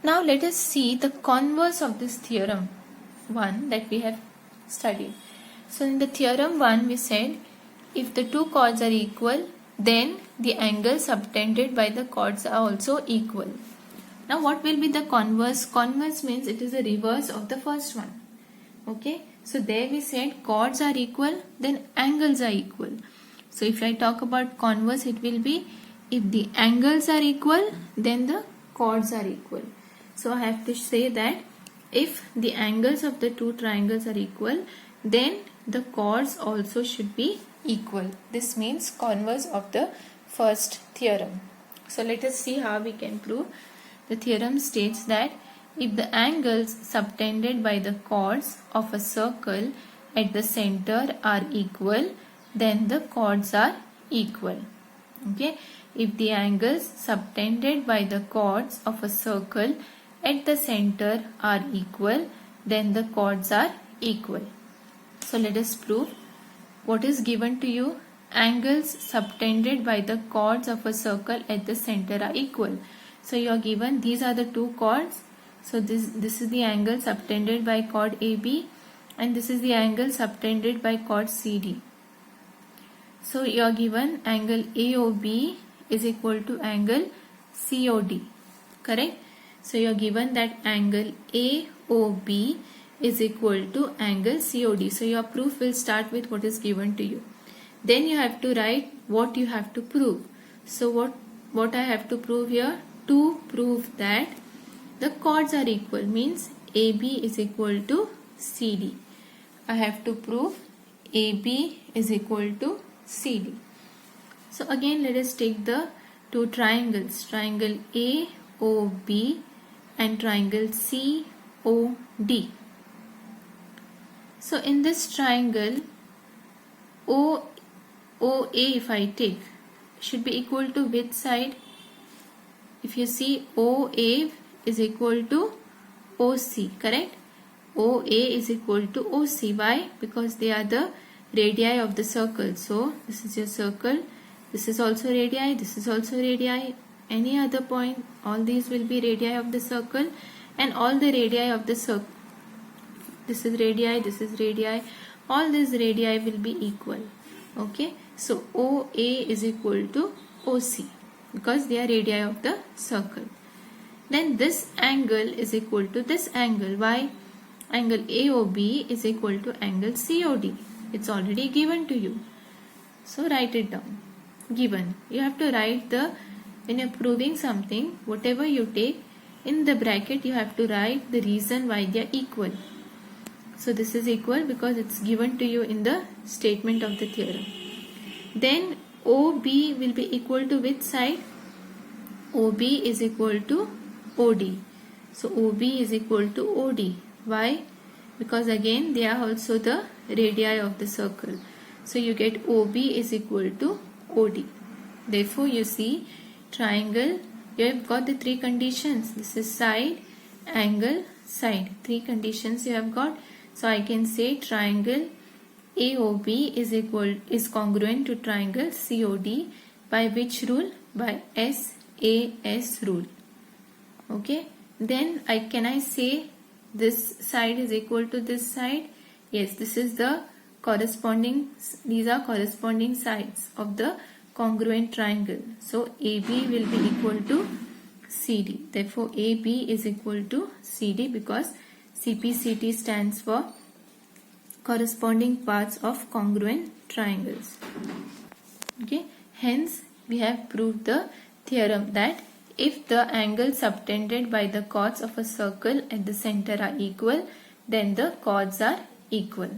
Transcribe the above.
Now let us see the converse of this theorem 1 that we have studied. So in the theorem 1 we said if the two chords are equal, then the angles subtended by the chords are also equal. Now what will be the converse? Converse means it is the reverse of the first one. Okay, so there we said chords are equal, then angles are equal. So if I talk about converse, it will be if the angles are equal, then the chords are equal. So I have to say that if the angles of the two triangles are equal, then the chords also should be equal. This means converse of the first theorem. So let us see how we can prove. The theorem states that if the angles subtended by the chords of a circle at the center are equal, then the chords are equal. Okay, if the angles subtended by the chords of a circle at the center are equal, then the chords are equal. So let us prove. What is given to you? Angles subtended by the chords of a circle at the center are equal. So you are given these are the two chords. So this is the angle subtended by chord AB, and this is the angle subtended by chord CD. So you are given angle AOB is equal to angle COD. Correct? So you are given that angle AOB is equal to angle COD. So your proof will start with what is given to you. Then you have to write what you have to prove. So what I have to prove here? To prove that the chords are equal means AB is equal to CD. I have to prove AB is equal to CD. So again let us take the two triangles, triangle AOB and triangle COD. So in this triangle OA, if I take, should be equal to which side? If you see, OA is equal to OC, correct? OA is equal to OC. Why? Because they are the radii of the circle. So this is your circle, this is also radii, this is also radii. Any other point, all these will be radii of the circle, and all the radii of the circle, this is radii, all these radii will be equal. Okay, so OA is equal to OC because they are radii of the circle. Then this angle is equal to this angle. Why? Angle AOB is equal to angle COD. It's already given to you. So write it down. Given. You have to write when you're proving something, whatever you take, in the bracket you have to write the reason why they are equal. So this is equal because it's given to you in the statement of the theorem. Then OB will be equal to which side? OB is equal to OD. So OB is equal to OD. Why? Because again they are also the radii of the circle. So you get OB is equal to OD. Therefore you see triangle, you have got the three conditions. This is side, angle, side. Three conditions you have got. So I can say triangle AOB is congruent to triangle COD by which rule? By SAS rule. Okay. Then can I say this side is equal to this side? Yes, this is the corresponding, these are corresponding sides of the congruent triangle. So AB will be equal to CD. Therefore AB is equal to CD because CPCT stands for corresponding parts of congruent triangles. Okay, hence we have proved the theorem that if the angles subtended by the chords of a circle at the center are equal, then the chords are equal.